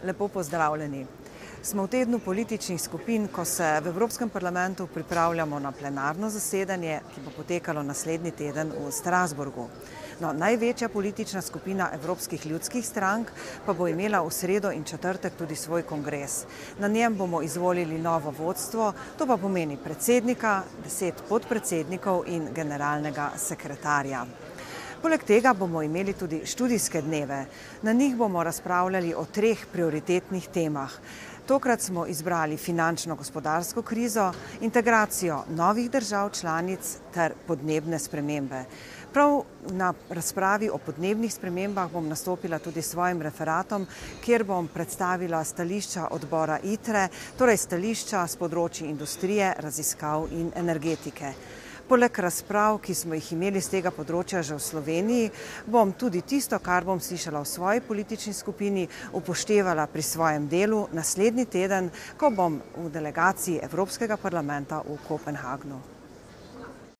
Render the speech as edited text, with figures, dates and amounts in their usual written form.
Lepo pozdravljeni. Smo v tednu političnih skupin, ko se v Evropskem parlamentu pripravljamo na plenarno zasedanje, ki bo potekalo naslednji teden v Strasbourgu. No, največja politična skupina Evropskih ljudskih strank pa bo imela v sredo in četrtek tudi svoj kongres. Na njem bomo izvolili novo vodstvo, to pa pomeni predsednika, 10 podpredsednikov in generalnega sekretarja. Poleg tega bomo imeli tudi študijske dneve. Na njih bomo razpravljali o 3 prioritetnih temah. Tokrat smo izbrali finančno-gospodarsko krizo, integracijo novih držav članic ter podnebne spremembe. Prav na razpravi o podnebnih spremembah bom nastopila tudi s svojim referatom, kjer bom predstavila stališča odbora ITRE, torej stališča s področji industrije, raziskav in energetike. Poleg razprav, ki smo jih imeli z tega področja že v Sloveniji, bom tudi tisto, kar bom slišala v svoji politični skupini, upoštevala pri svojem delu naslednji teden, ko bom v delegaciji Evropskega parlamenta v Kopenhagnu.